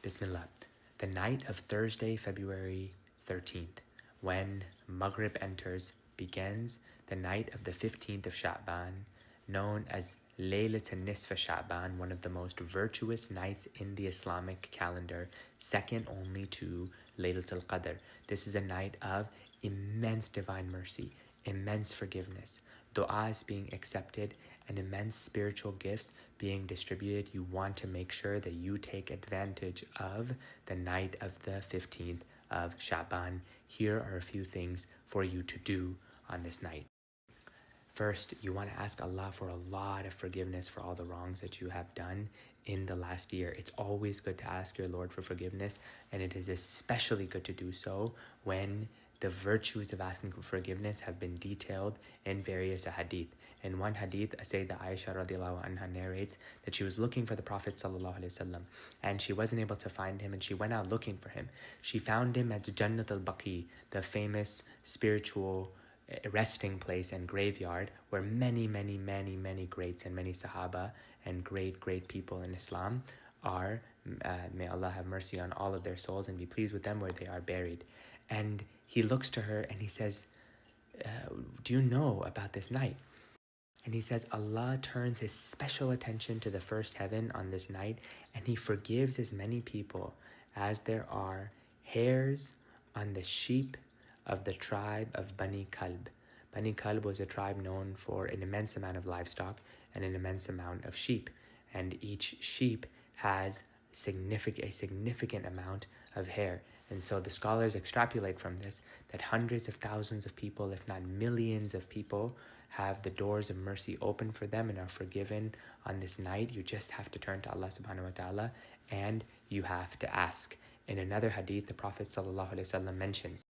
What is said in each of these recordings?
Bismillah. The night of Thursday, February 13th, when Maghrib enters, begins the night of the 15th of Sha'ban, known as Laylat al-Nisf Sha'ban, one of the most virtuous nights in the Islamic calendar, second only to Laylat al-Qadr. This is a night of immense divine mercy, immense forgiveness, du'as being accepted, and immense spiritual gifts being distributed. You want to make sure that you take advantage of the night of the 15th of Sha'ban. Here are a few things for you to do on this night. First, you want to ask Allah for a lot of forgiveness for all the wrongs that you have done in the last year. It's always good to ask your Lord for forgiveness, and it is especially good to do so when the virtues of asking for forgiveness have been detailed in various hadith. In one hadith, Sayyidah Aisha radiallahu anha narrates that she was looking for the Prophet sallallahu alaihi wasallam, and she wasn't able to find him, and she went out looking for him. She found him at Jannat al-Baqi, the famous spiritual resting place and graveyard where many greats and many Sahaba and great people in Islam are. May Allah have mercy on all of their souls and be pleased with them where they are buried. And he looks to her and he says, do you know about this night? And he says, Allah turns his special attention to the first heaven on this night, and he forgives as many people as there are hairs on the sheep of the tribe of Bani Kalb. Bani Kalb was a tribe known for an immense amount of livestock and an immense amount of sheep. And each sheep has a significant amount of hair. And so the scholars extrapolate from this that hundreds of thousands of people, if not millions of people, have the doors of mercy open for them and are forgiven on this night. You just have to turn to Allah subhanahu wa ta'ala and you have to ask. In another hadith, the Prophet ﷺ mentions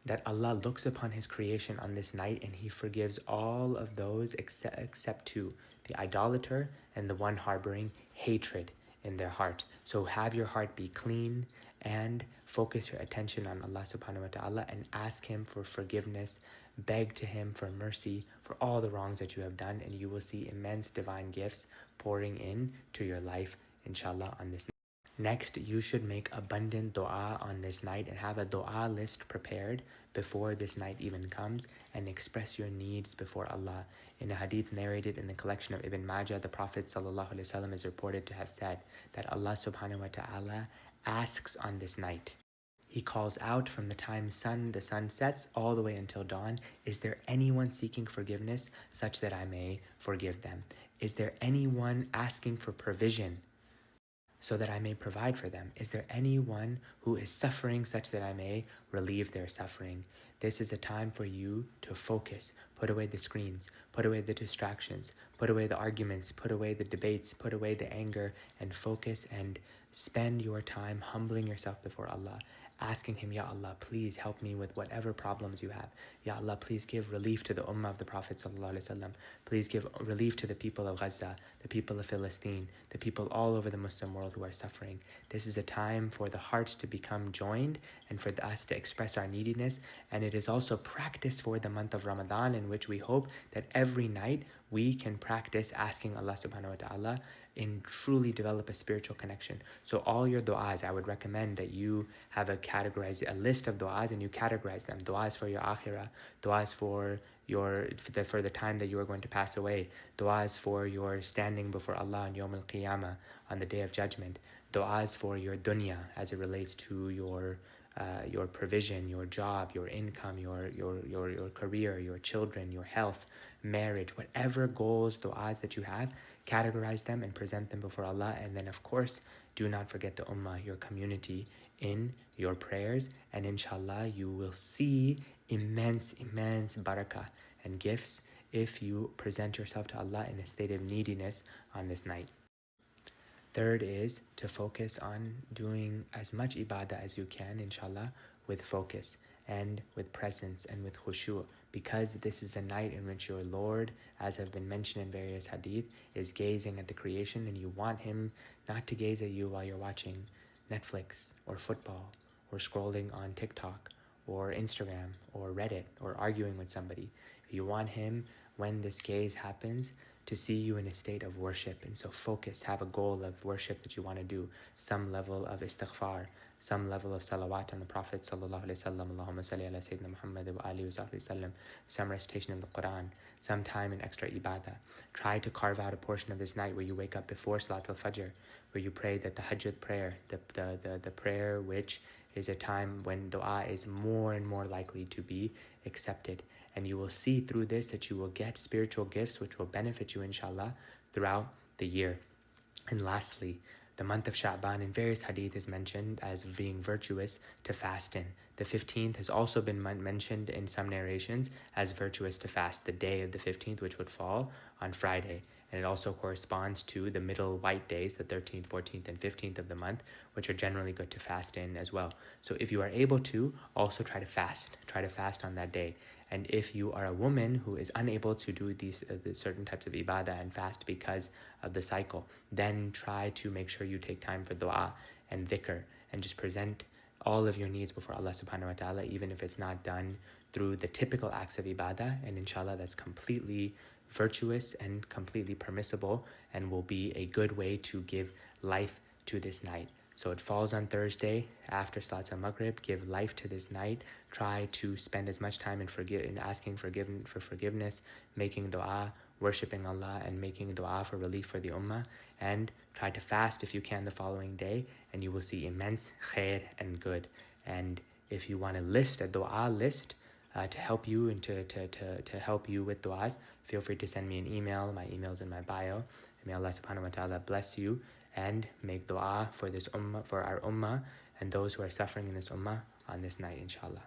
that Allah looks upon his creation on this night and he forgives all of those except two, the idolater and the one harboring hatred in their heart. So have your heart be clean and focus your attention on Allah subhanahu wa ta'ala and ask him for forgiveness. Beg to him for mercy for all the wrongs that you have done, and you will see immense divine gifts pouring in to your life, inshallah, on this night. Next, you should make abundant dua on this night and have a dua list prepared before this night even comes and express your needs before Allah. In a hadith narrated in the collection of Ibn Majah, the Prophet ﷺ is reported to have said that Allah subhanahu wa ta'ala asks on this night. He calls out from the time the sun sets all the way until dawn, is there anyone seeking forgiveness such that I may forgive them? Is there anyone asking for provision so that I may provide for them? Is there anyone who is suffering such that I may relieve their suffering? This is a time for you to focus, put away the screens, put away the distractions, put away the arguments, put away the debates, put away the anger, and focus and spend your time humbling yourself before Allah, asking him, Ya Allah, please help me with whatever problems you have. Ya Allah, please give relief to the ummah of the Prophet ﷺ. Please give relief to the people of Gaza, the people of Palestine, the people all over the Muslim world who are suffering. This is a time for the hearts to become joined and for us to express our neediness. And it is also practice for the month of Ramadan, in which we hope that every night we can practice asking Allah subhanahu wa ta'ala and truly develop a spiritual connection. So all your du'as, I would recommend that you have a list of du'as and you categorize them. Du'as for your akhirah, du'as for the time that you are going to pass away, du'as for your standing before Allah on Yawm al-Qiyamah, on the Day of Judgment, du'as for your dunya as it relates to your provision, your job, your income, your career, your children, your health, marriage, whatever goals, du'as that you have, categorize them and present them before Allah. And then, of course, do not forget the ummah, your community, in your prayers. And inshallah, you will see immense barakah and gifts if you present yourself to Allah in a state of neediness on this night. Third is to focus on doing as much ibadah as you can, inshallah, with focus and with presence and with khushu', because this is a night in which your Lord, as have been mentioned in various hadith, is gazing at the creation, and you want him not to gaze at you while you're watching Netflix or football or scrolling on TikTok or Instagram or Reddit or arguing with somebody. You want him, when this gaze happens, to see you in a state of worship. And so focus, have a goal of worship that you want to do, some level of istighfar, some level of salawat on the Prophet sallallahu alaihi wasallam, Allahumma salli ala Sayyidina Muhammad wa alihi wa sahbihi sallam, some recitation of the Quran, some time in extra ibadah. Try to carve out a portion of this night where you wake up before Salat al-Fajr, where you pray that the Tahajjud prayer, the prayer which is a time when dua is more and more likely to be accepted. And you will see through this that you will get spiritual gifts which will benefit you, inshallah, throughout the year. And lastly, the month of Sha'ban in various hadith is mentioned as being virtuous to fast in. The 15th has also been mentioned in some narrations as virtuous to fast, the day of the 15th, which would fall on Friday. And it also corresponds to the middle white days, the 13th, 14th, and 15th of the month, which are generally good to fast in as well. So if you are able to, also try to fast. Try to fast on that day. And if you are a woman who is unable to do these certain types of ibadah and fast because of the cycle, then try to make sure you take time for dua and dhikr and just present all of your needs before Allah subhanahu wa ta'ala, even if it's not done through the typical acts of ibadah. And inshallah, that's completely virtuous and completely permissible and will be a good way to give life to this night. So it falls on Thursday after Salat al-Maghrib. Give life to this night. Try to spend as much time in asking for forgiveness, making dua, worshipping Allah, and making dua for relief for the ummah. And try to fast if you can the following day, and you will see immense khair and good. And if you want a dua list, to help you and to help you with du'as, feel free to send me an email. My email's in my bio. And may Allah subhanahu wa ta'ala bless you and make dua for this ummah, for our ummah and those who are suffering in this ummah on this night, inshallah.